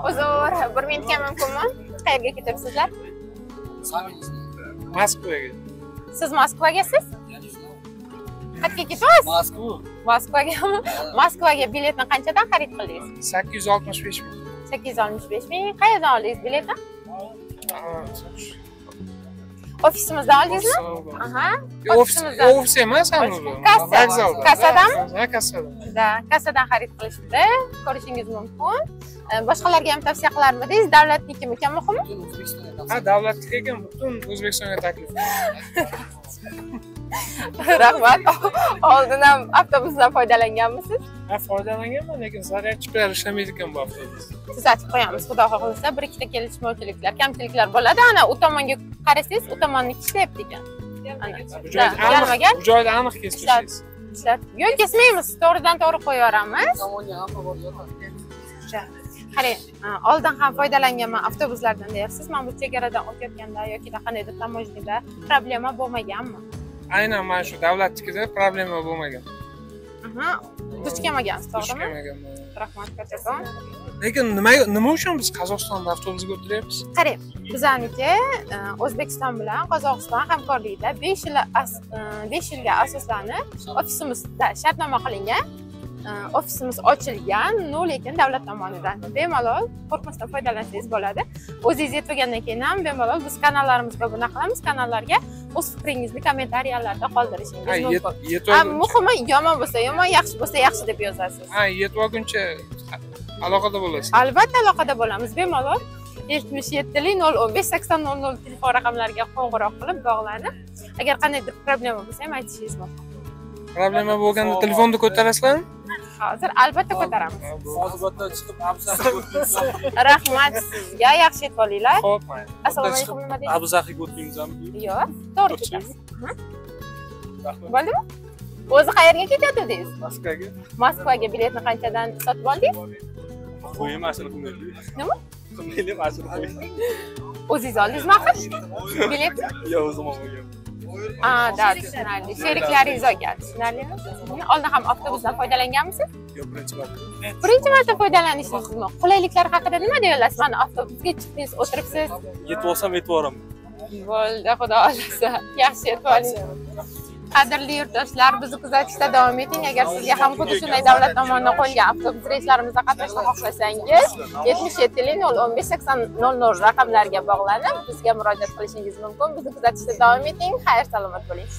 Uzr, bir minutga mumkinmi? Qayerga ketyapsizlar? Moskvaga. Siz Moskvagasiz? Qayerga ketyapsiz? Moskvagami? Moskvaga biletni qanchadan xarid qildingiz? 865 ming. 865 ming. Qayerdan oldingiz biletni? Ofisimizdan oldingizmi? Aha. Ofis emas, vokzalda. Kassadanmi? Ha, kassadan. Da, kassadan xarid qilishdi. Ko'rishingiz mumkin. Boshqalarga ham tavsiya qilarmidingiz? Davlatnikimi kam muhimi? Ha, davlatniki ekan, butun O'zbekistonga taklif. Rahmat. Oldin ham avtobusdan foydalanganmisiz? Ha, foydalanganman, lekin zaryadchi bilan ishlamaydi ekan bu avtobus. Tuzatib qo'yamiz, xudo xohlasa. Bir-ikkita kelishmovchiliklar, kamchiliklar bo'ladi. Ana u tomonga qarasangiz, u tomonni ishlayapti ekan. Ana. Bu joyda aniq kesishasiz. Yo'q, kesmaymiz. To'g'ridan to'g'ri qo'yaveramiz. Qarang, oldin ham foydalanganman avtobuslardan deyapsiz. Mana bu chegaradan o'tayotganda yoki qandaydir tamojdada problema bo'lmaganmi? Aynan mana shu davlatnikida problema bo'lmagan. Aha, duch kelmagansiz, to'g'rimi? Kelmaganman. Rahmat kattakon. Lekin nima uchun biz Qozog'istonda avtobusga o'tiryapmiz? Qarang, bizaniki O'zbekiston bilan Qozog'iston hamkorlikda 5 yilga asoslanib ofisimizda shartnoma qilingan. Ofisimiz ochilgan, lekin davlat tomonidan bemalol qo'rqmasdan foydalansangiz bo'ladi. O'zingiz yetgandan keyin ham bemalol biz kanallarimizga obuna qilamiz. Kanallarga o'z fikringizni kommentariyalarda qoldirishingiz mumkin. Muhimi yomon bo'lsa yomon, yaxshi bo'lsa yaxshi deb yozasiz. Ha, yetib olguncha aloqada bo'lasiz. Albatta aloqada bo'lamiz. Bemalol 77-015-8000 telefon raqamlariga qo'ng'iroq qilib bog'lanib, agar qandaydir problema bo'lsa ham aytishingiz mumkin. Problema bo'lganda telefonni ko'tarasizlarmi? Hozir albatta ko'taramiz. Munosabatdan chiqib Abzaxiga o'tdingiz. Rahmat sizga, yaxshi yetib olinglar. Xo'p, Assalomu alaykum, nima deysiz? Abzaxiga o'tdingizmi? Yo'q, to'g'ri ketasiz. Bo'ldimi? O'zi qayerga ketyapsiz? Moskvaga. Moskvaga biletni qanchadan sotib oldingiz? Qo'yim ashuni qilmaylik. Nima? Qilmaylik ashuni qo'ying. O'zingiz oldingizmi axir? Biletni? Yo'q, o'zim olmagan. Da, tushunarli. Sheriklaringiz olgan, tushunarlimi? Oldin ham avtobusdan foydalanganmisiz? Yo'q, birinchi marta. Birinchi marta foydalanishingiz mumkin. Qulayliklar haqida nima deya olasiz? Mana avtobusga chiqdingiz, o'tiribsiz. Yetib olsam yetib boraman. Bo'ldi, xudo xolasa. Yaxshi yetib oling. Qadrli yurtdoshlar, bizni kuzatishda davom eting. Agar sizga ham xuddi shunday davlat tomonidan qo'yilgan avtobus reyslarimizda qatnashni xohlasangiz, 77-015-8000 raqamlariga bog'lanib, bizga murojaat qilishingiz mumkin. Bizni kuzatishda davom eting. Xayr, salomat bo'ling.